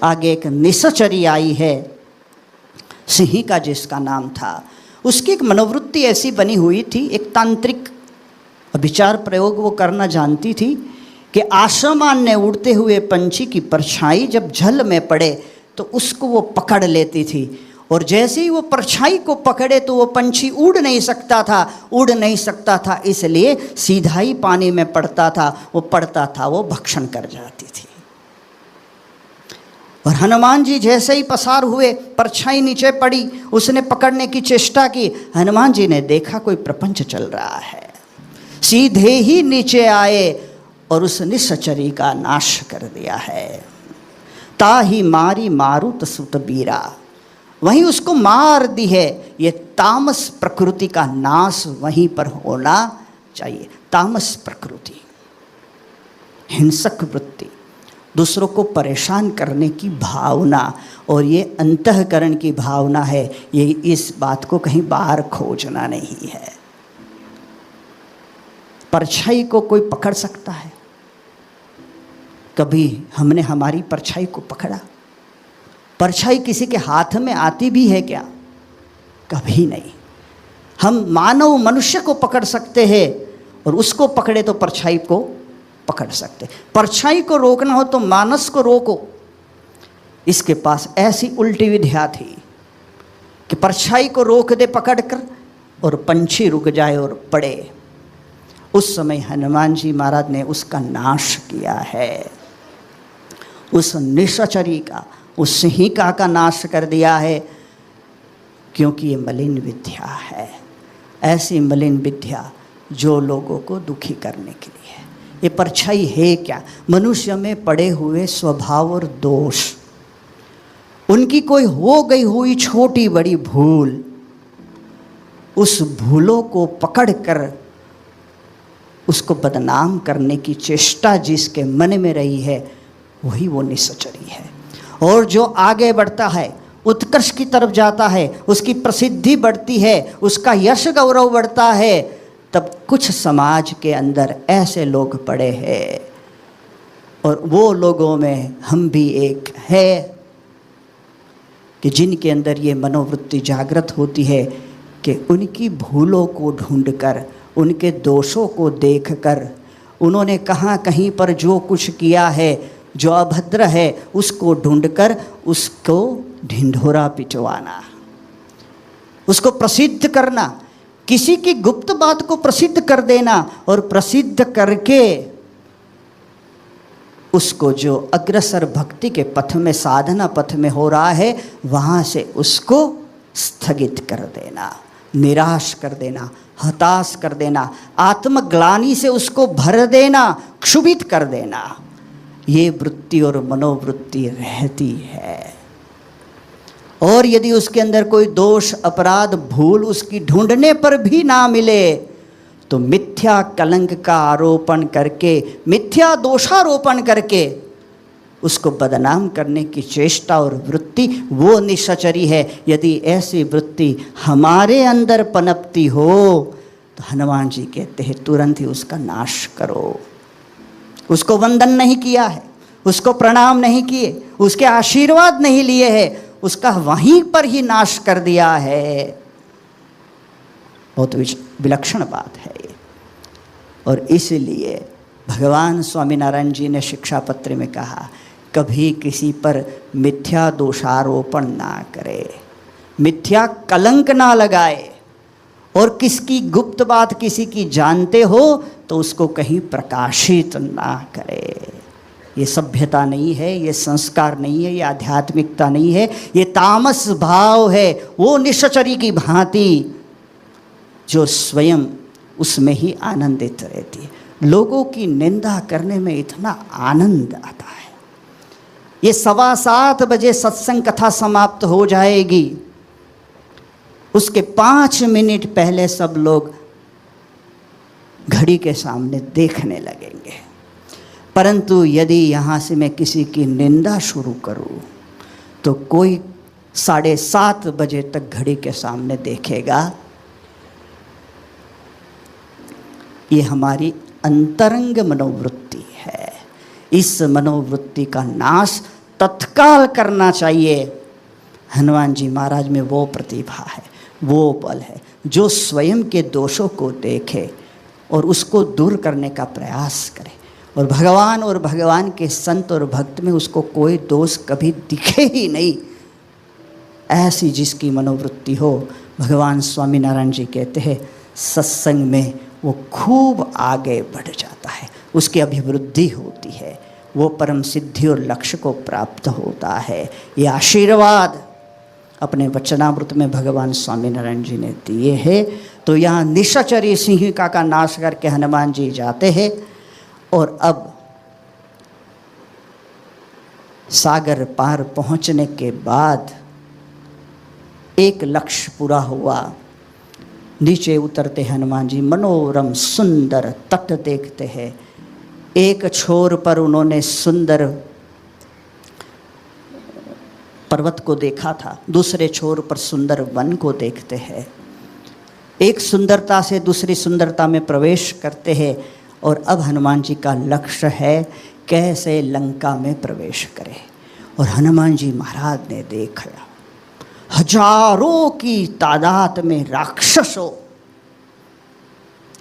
आगे एक निशाचरी आई है, सिंहिका जिसका नाम था। उसकी एक मनोवृत्ति ऐसी बनी हुई थी, एक तांत्रिक विचार प्रयोग वो करना जानती थी कि आसमान में उड़ते हुए पंछी की परछाई जब जल में पड़े तो उसको वो पकड़ लेती थी, और जैसे ही वो परछाई को पकड़े तो वो पंछी उड़ नहीं सकता था, इसलिए सीधा ही पानी में पड़ता था, वो भक्षण कर जाती थी। और हनुमान जी जैसे ही पसार हुए, परछाई नीचे पड़ी, उसने पकड़ने की चेष्टा की। हनुमान जी ने देखा कोई प्रपंच चल रहा है, सीधे ही नीचे आए और उस निशाचरी का नाश कर दिया है। ताही मारी मारुत सुत बीरा, वहीं उसको मार दी है। ये तामस प्रकृति का नाश वहीं पर होना चाहिए। तामस प्रकृति, हिंसक वृत्ति, दूसरों को परेशान करने की भावना, और ये अंतःकरण की भावना है। ये इस बात को कहीं बाहर खोजना नहीं है। परछाई को कोई पकड़ सकता है? कभी हमने हमारी परछाई को पकड़ा? परछाई किसी के हाथ में आती भी है क्या? कभी नहीं। हम मानव मनुष्य को पकड़ सकते हैं, और उसको पकड़े तो परछाई को पकड़ सकते। परछाई को रोकना हो तो मानस को रोको। इसके पास ऐसी उल्टी विद्या थी कि परछाई को रोक दे पकड़कर, और पंछी रुक जाए और पड़े। उस समय हनुमान जी महाराज ने उसका नाश किया है। उस निशाचरी का, उस सिंहिका का नाश कर दिया है, क्योंकि ये मलिन विद्या है। ऐसी मलिन विद्या जो लोगों को दुखी करने के लिए है। ये परछाई है क्या? मनुष्य में पड़े हुए स्वभाव और दोष, उनकी कोई हो गई हुई छोटी बड़ी भूल, उस भूलों को पकड़कर उसको बदनाम करने की चेष्टा जिसके मन में रही है, वही वो निशाचरी है। और जो आगे बढ़ता है, उत्कर्ष की तरफ जाता है, उसकी प्रसिद्धि बढ़ती है, उसका यश गौरव बढ़ता है, तब कुछ समाज के अंदर ऐसे लोग पड़े हैं, और वो लोगों में हम भी एक है, कि जिनके अंदर ये मनोवृत्ति जागृत होती है कि उनकी भूलों को ढूंढकर, उनके दोषों को देखकर, उन्होंने कहाँ कहीं पर जो कुछ किया है, जो अभद्र है, उसको ढूंढकर उसको ढिंढोरा पिटवाना, उसको प्रसिद्ध करना, किसी की गुप्त बात को प्रसिद्ध कर देना, और प्रसिद्ध करके उसको जो अग्रसर भक्ति के पथ में, साधना पथ में हो रहा है, वहाँ से उसको स्थगित कर देना, निराश कर देना, हताश कर देना, आत्मग्लानि से उसको भर देना, क्षुभित कर देना। ये वृत्ति और मनोवृत्ति रहती है। और यदि उसके अंदर कोई दोष, अपराध, भूल उसकी ढूंढने पर भी ना मिले, तो मिथ्या कलंक का आरोपण करके, मिथ्या दोषारोपण करके उसको बदनाम करने की चेष्टा और वृत्ति, वो निशाचरी है। यदि ऐसी वृत्ति हमारे अंदर पनपती हो, तो हनुमान जी कहते हैं तुरंत ही उसका नाश करो। उसको वंदन नहीं किया है, उसको प्रणाम नहीं किए, उसके आशीर्वाद नहीं लिए हैं, उसका वहीं पर ही नाश कर दिया है। बहुत विलक्षण बात है ये। और इसलिए भगवान स्वामीनारायण जी ने शिक्षा पत्र में कहा, कभी किसी पर मिथ्या दोषारोपण ना करे, मिथ्या कलंक ना लगाए, और किसकी गुप्त बात किसी की जानते हो तो उसको कहीं प्रकाशित ना करे। ये सभ्यता नहीं है, ये संस्कार नहीं है, ये आध्यात्मिकता नहीं है, ये तामस भाव है, वो निशाचरी की भांति जो स्वयं उसमें ही आनंदित रहती है। लोगों की निंदा करने में इतना आनंद आता है। ये 7:15 बजे सत्संग कथा समाप्त हो जाएगी, उसके 5 मिनट पहले सब लोग घड़ी के सामने देखने लगेंगे। परंतु यदि यहाँ से मैं किसी की निंदा शुरू करूँ तो कोई 7:30 बजे तक घड़ी के सामने देखेगा। ये हमारी अंतरंग मनोवृत्ति है। इस मनोवृत्ति का नाश तत्काल करना चाहिए। हनुमान जी महाराज में वो प्रतिभा है, वो बल है जो स्वयं के दोषों को देखे और उसको दूर करने का प्रयास करे। और भगवान और भगवान के संत और भक्त में उसको कोई दोष कभी दिखे ही नहीं। ऐसी जिसकी मनोवृत्ति हो, भगवान स्वामीनारायण जी कहते हैं सत्संग में वो खूब आगे बढ़ जाता है, उसकी अभिवृद्धि होती है, वो परम सिद्धि और लक्ष्य को प्राप्त होता है। ये आशीर्वाद अपने वचनामृत में भगवान स्वामीनारायण जी ने दिए हैं। तो यहाँ निशाचरी सिंहिका का नाश करके हनुमान जी जाते हैं और अब सागर पार पहुँचने के बाद एक लक्ष्य पूरा हुआ। नीचे उतरते हनुमान जी मनोरम सुंदर तट देखते हैं। एक छोर पर उन्होंने सुंदर पर्वत को देखा था, दूसरे छोर पर सुंदर वन को देखते हैं। एक सुंदरता से दूसरी सुंदरता में प्रवेश करते हैं और अब हनुमान जी का लक्ष्य है कैसे लंका में प्रवेश करें। और हनुमान जी महाराज ने देखा हजारों की तादाद में राक्षसों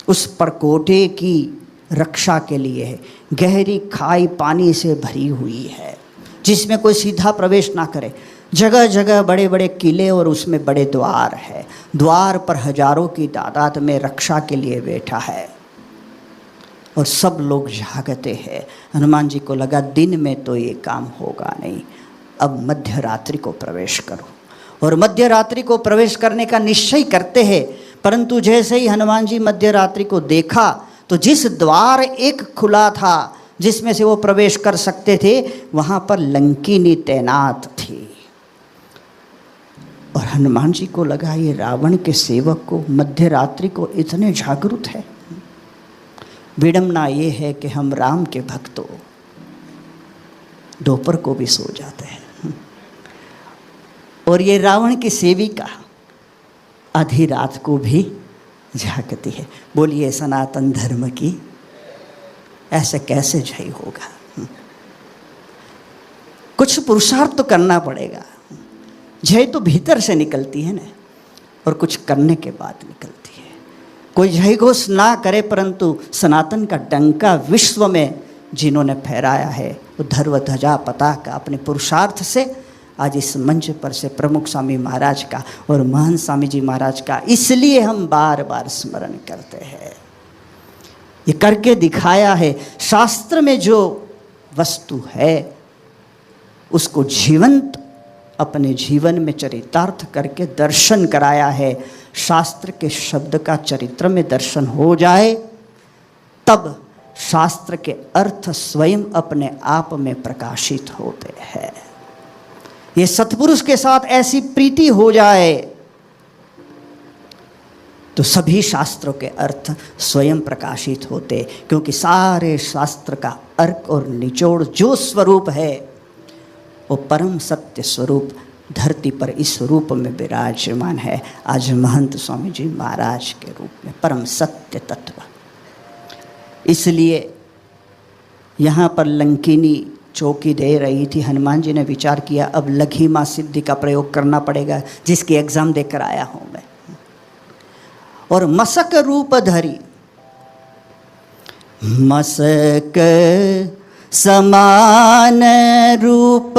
उस परकोटे की रक्षा के लिए है। गहरी खाई पानी से भरी हुई है जिसमें कोई सीधा प्रवेश ना करे। जगह जगह बड़े बड़े किले और उसमें बड़े द्वार है। द्वार पर हजारों की तादाद में रक्षा के लिए बैठा है और सब लोग जागते हैं। हनुमान जी को लगा दिन में तो ये काम होगा नहीं, अब मध्य रात्रि को प्रवेश करो। और मध्य रात्रि को प्रवेश करने का निश्चय करते हैं। परंतु जैसे ही हनुमान जी मध्य रात्रि को देखा तो जिस द्वार एक खुला था जिसमें से वो प्रवेश कर सकते थे, वहाँ पर लंकिनी तैनात थी। और हनुमान जी को लगा ये रावण के सेवक को मध्य रात्रि को इतने जागरूक है। विडम्बना ये है कि हम राम के भक्त हो दोपहर को भी सो जाते हैं और ये रावण की सेविका आधी रात को भी जागती है। बोलिए सनातन धर्म की, ऐसे कैसे जय होगा? कुछ पुरुषार्थ तो करना पड़ेगा। जय तो भीतर से निकलती है ना, और कुछ करने के बाद निकलती है। कोई जय घोष ना करे परंतु सनातन का डंका विश्व में जिन्होंने फहराया है वो ध्रुव ध्वजा पताका अपने पुरुषार्थ से आज इस मंच पर से प्रमुख स्वामी महाराज का और महान स्वामी जी महाराज का इसलिए हम बार बार स्मरण करते हैं। ये करके दिखाया है। शास्त्र में जो वस्तु है उसको जीवंत अपने जीवन में चरितार्थ करके दर्शन कराया है। शास्त्र के शब्द का चरित्र में दर्शन हो जाए तब शास्त्र के अर्थ स्वयं अपने आप में प्रकाशित होते हैं। ये सत्पुरुष के साथ ऐसी प्रीति हो जाए तो सभी शास्त्रों के अर्थ स्वयं प्रकाशित होते, क्योंकि सारे शास्त्र का अर्क और निचोड़ जो स्वरूप है वो परम सत्य स्वरूप धरती पर इस रूप में विराजमान है। आज महंत स्वामी जी महाराज के रूप में परम सत्य तत्व। इसलिए यहाँ पर लंकिनी चौकी दे रही थी। हनुमान जी ने विचार किया अब लघिमा सिद्धि का प्रयोग करना पड़ेगा जिसकी एग्जाम देकर आया हूँ मैं। और मसक रूप धरी, मसक समान रूप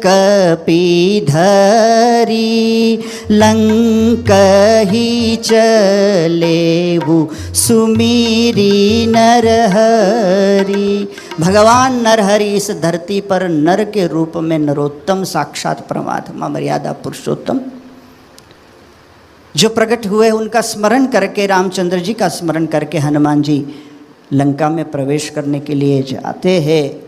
कपि धरी, लंकहि चलेबु सुमीरी नरहरि। भगवान नरहरि इस धरती पर नर के रूप में नरोत्तम साक्षात परमात्मा मर्यादा पुरुषोत्तम जो प्रकट हुए उनका स्मरण करके, रामचंद्र जी का स्मरण करके हनुमान जी लंका में प्रवेश करने के लिए जाते हैं।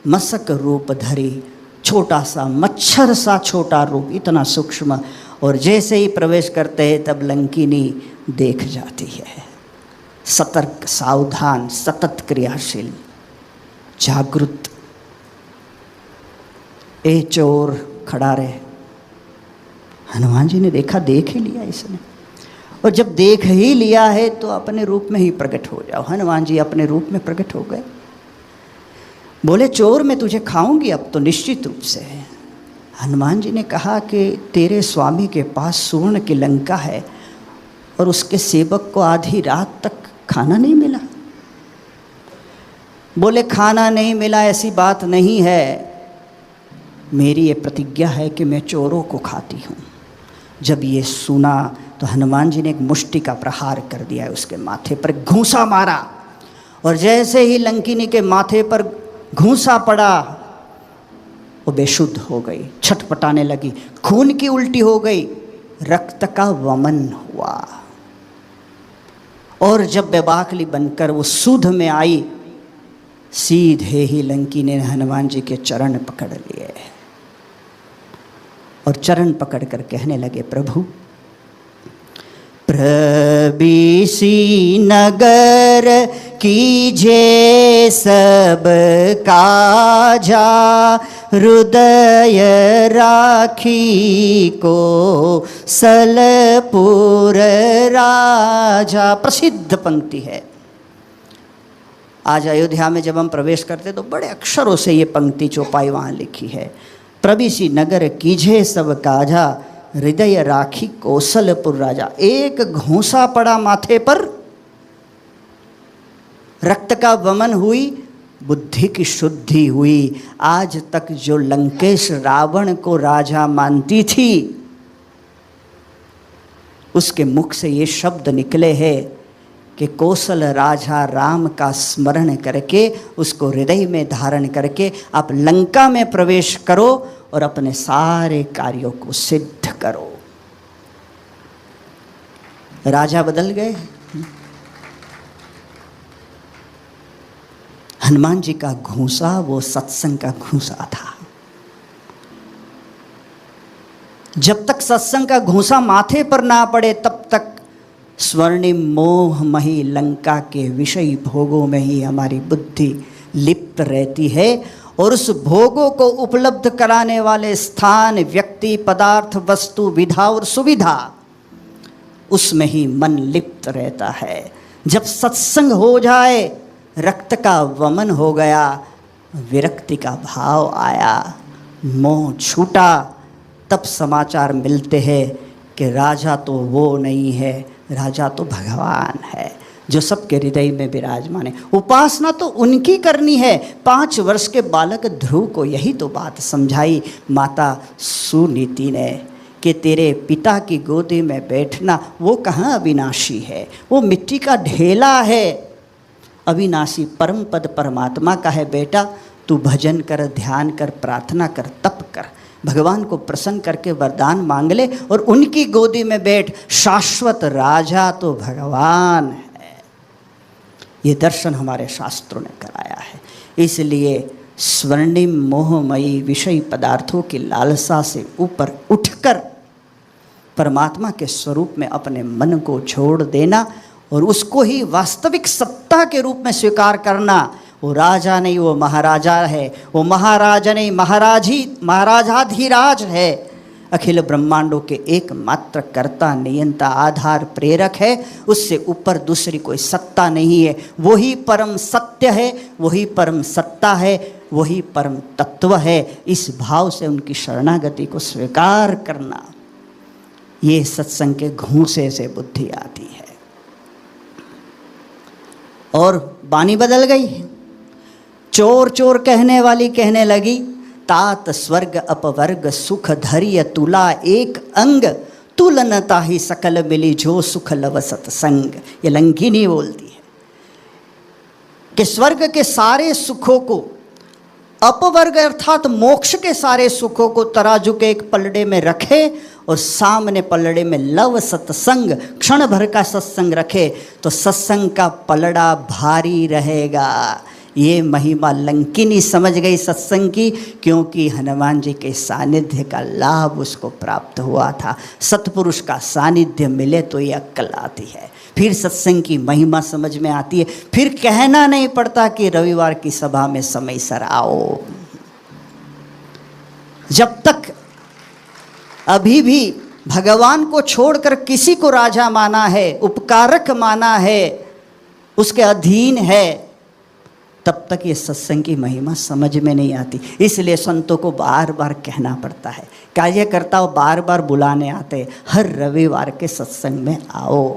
मसक रूप धरी, छोटा सा मच्छर सा छोटा रूप, इतना सूक्ष्म, और जैसे ही प्रवेश करते हैं तब लंकिनी देख जाती है। सतर्क, सावधान, सतत क्रियाशील, जागृत। ए चोर खड़ा रहे। हनुमान जी ने देखा, देख ही लिया इसने, और जब देख ही लिया है तो अपने रूप में ही प्रकट हो जाओ। हनुमान जी अपने रूप में प्रकट हो गए। बोले चोर मैं तुझे खाऊंगी अब तो निश्चित रूप से। हनुमान जी ने कहा कि तेरे स्वामी के पास सुवर्ण की लंका है और उसके सेवक को आधी रात तक खाना नहीं मिला। बोले खाना नहीं मिला ऐसी बात नहीं है, मेरी ये प्रतिज्ञा है कि मैं चोरों को खाती हूँ। जब ये सुना तो हनुमान जी ने एक मुष्टि का प्रहार कर दिया, उसके माथे पर घूंसा मारा और जैसे ही लंकिनी के माथे पर घूंसा पड़ा वो बेशुद्ध हो गई, छटपटाने लगी, खून की उल्टी हो गई, रक्त का वमन हुआ। और जब बेबाकली बनकर वो सूध में आई, सीधे ही लंकिनी ने हनुमान जी के चरण पकड़ लिए और चरण पकड़कर कहने लगे, प्रभु प्रबिसी नगर कीजे सब काजा, हृदय राखी को सलपुर राजा। प्रसिद्ध पंक्ति है। आज अयोध्या में जब हम प्रवेश करते तो बड़े अक्षरों से ये पंक्ति चौपाई वहाँ लिखी है, प्रबिसी नगर कीजे सब काजा, हृदय राखी कौशलपुर राजा। एक घूंसा पड़ा माथे पर, रक्त का वमन हुई, बुद्धि की शुद्धि हुई। आज तक जो लंकेश रावण को राजा मानती थी, उसके मुख से ये शब्द निकले हैं कि कौशल राजा राम का स्मरण करके, उसको हृदय में धारण करके आप लंका में प्रवेश करो और अपने सारे कार्यों को सिद्ध करो। राजा बदल गए। हनुमान जी का घूंसा वो सत्संग का घूंसा था। जब तक सत्संग का घूंसा माथे पर ना पड़े तब तक स्वर्णिम मोहमयी लंका के विषयी भोगों में ही हमारी बुद्धि लिप्त रहती है और उस भोगों को उपलब्ध कराने वाले स्थान, व्यक्ति, पदार्थ, वस्तु, विधा और सुविधा, उसमें ही मन लिप्त रहता है। जब सत्संग हो जाए, रक्त का वमन हो गया, विरक्ति का भाव आया, मोह छूटा, तब समाचार मिलते हैं कि राजा तो वो नहीं है, राजा तो भगवान है जो सबके हृदय में विराजमान है। उपासना तो उनकी करनी है। 5 वर्ष के बालक ध्रुव को यही तो बात समझाई माता सुनीति ने कि तेरे पिता की गोदी में बैठना वो कहाँ अविनाशी है, वो मिट्टी का ढेला है। अविनाशी परम पद परमात्मा का है बेटा, तू भजन कर, ध्यान कर, प्रार्थना कर, तप कर, भगवान को प्रसन्न करके वरदान मांग ले और उनकी गोदी में बैठ। शाश्वत राजा तो भगवान है। ये दर्शन हमारे शास्त्रों ने कराया है। इसलिए स्वर्णिम मोहमयी विषयी पदार्थों की लालसा से ऊपर उठकर परमात्मा के स्वरूप में अपने मन को छोड़ देना और उसको ही वास्तविक सत्ता के रूप में स्वीकार करना। वो राजा नहीं, वो महाराजा है। वो महाराजा नहीं, महाराजाधिराज है। अखिल ब्रह्मांडों के एकमात्र कर्ता, नियंता, आधार, प्रेरक है। उससे ऊपर दूसरी कोई सत्ता नहीं है। वही परम सत्य है, वही परम सत्ता है, वही परम तत्व है। इस भाव से उनकी शरणागति को स्वीकार करना, ये सत्संग के घूंसे से बुद्धि आती है। और बानी बदल गई। चोर चोर कहने वाली कहने लगी, तात स्वर्ग अपवर्ग सुख धैर्य तुला एक अंग, तुलनता ही सकल मिली जो सुख लव सत्संग। ये लंकिनी बोलती है कि स्वर्ग के सारे सुखों को, अपवर्ग अर्थात मोक्ष के सारे सुखों को तराजू के एक पलड़े में रखे और सामने पलड़े में लव सत्संग, क्षण भर का सत्संग रखे तो सत्संग का पलड़ा भारी रहेगा। ये महिमा लंकिनी समझ गई सत्संग की, क्योंकि हनुमान जी के सानिध्य का लाभ उसको प्राप्त हुआ था। सत्पुरुष का सानिध्य मिले तो ये अक्ल आती है, फिर सत्संग की महिमा समझ में आती है। फिर कहना नहीं पड़ता कि रविवार की सभा में समय सर आओ। जब तक अभी भी भगवान को छोड़कर किसी को राजा माना है, उपकारक माना है, उसके अधीन है, तब तक ये सत्संग की महिमा समझ में नहीं आती। इसलिए संतों को बार बार कहना पड़ता है, कार्यकर्ताओं बार बार बुलाने आते, हर रविवार के सत्संग में आओ।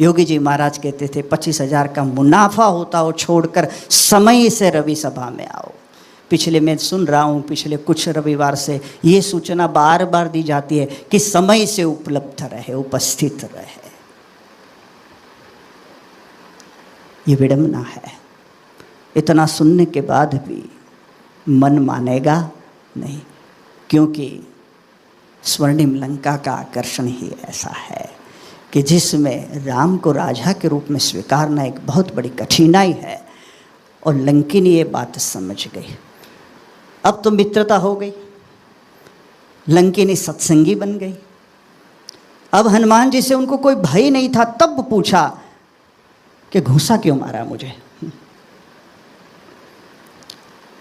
योगी जी महाराज कहते थे 25,000 का मुनाफा होता हो छोड़कर समय से रवि सभा में आओ। पिछले मैं सुन रहा हूँ, पिछले कुछ रविवार से ये सूचना बार बार दी जाती है कि समय से उपलब्ध रहे, उपस्थित रहे। ये विडंबना है। इतना सुनने के बाद भी मन मानेगा नहीं, क्योंकि स्वर्णिम लंका का आकर्षण ही ऐसा है कि जिसमें राम को राजा के रूप में स्वीकारना एक बहुत बड़ी कठिनाई है। और लंकिनी ये बात समझ गई। अब तो मित्रता हो गई, लंकिनी सत्संगी बन गई। अब हनुमान जी से उनको कोई भय नहीं था। तब पूछा कि घूंसा क्यों मारा मुझे?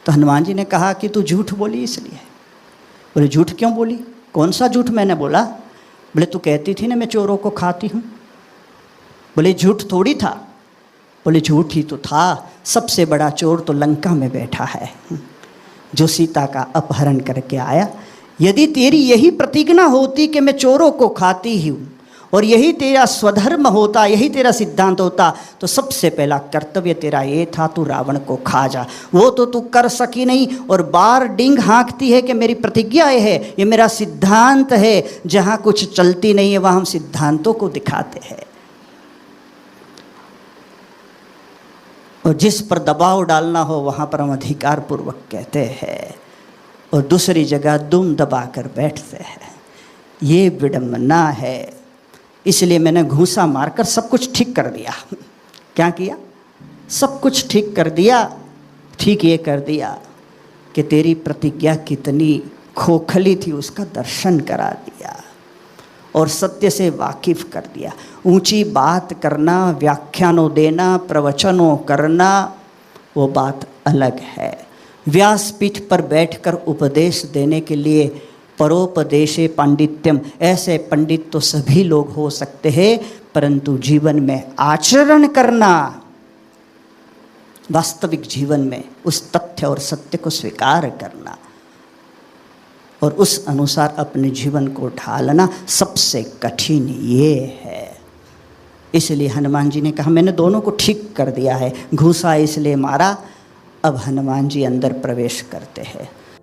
तो हनुमान जी ने कहा कि तू झूठ बोली इसलिए। बोले झूठ क्यों बोली? कौन सा झूठ मैंने बोला? बोले तू कहती थी ना मैं चोरों को खाती हूँ। बोले झूठ थोड़ी था। बोले झूठ ही तो था। सबसे बड़ा चोर तो लंका में बैठा है, जो सीता का अपहरण करके आया। यदि तेरी यही प्रतिज्ञा होती कि मैं चोरों को खाती ही हूँ और यही तेरा स्वधर्म होता, यही तेरा सिद्धांत होता, तो सबसे पहला कर्तव्य तेरा ये था तू रावण को खा जा। वो तो तू कर सकी नहीं और बार डिंग हाँकती है कि मेरी प्रतिज्ञा ये है, ये मेरा सिद्धांत है। जहाँ कुछ चलती नहीं है वहाँ हम सिद्धांतों को दिखाते हैं, और जिस पर दबाव डालना हो वहाँ पर हम अधिकार पूर्वक कहते हैं, और दूसरी जगह दुम दबा कर बैठते हैं। ये विडंबना है। इसलिए मैंने घूंसा मारकर सब कुछ ठीक कर दिया। क्या किया? सब कुछ ठीक कर दिया। ठीक ये कर दिया कि तेरी प्रतिज्ञा कितनी खोखली थी उसका दर्शन करा दिया और सत्य से वाकिफ कर दिया। ऊंची बात करना, व्याख्यानों देना, प्रवचनों करना, वो बात अलग है। व्यासपीठ पर बैठकर उपदेश देने के लिए परोपदेशे पांडित्यम, ऐसे पंडित तो सभी लोग हो सकते हैं, परंतु जीवन में आचरण करना, वास्तविक जीवन में उस तथ्य और सत्य को स्वीकार करना और उस अनुसार अपने जीवन को ढालना सबसे कठिन ये है। इसलिए हनुमान जी ने कहा मैंने दोनों को ठीक कर दिया है। घूंसा इसलिए मारा। अब हनुमान जी अंदर प्रवेश करते हैं।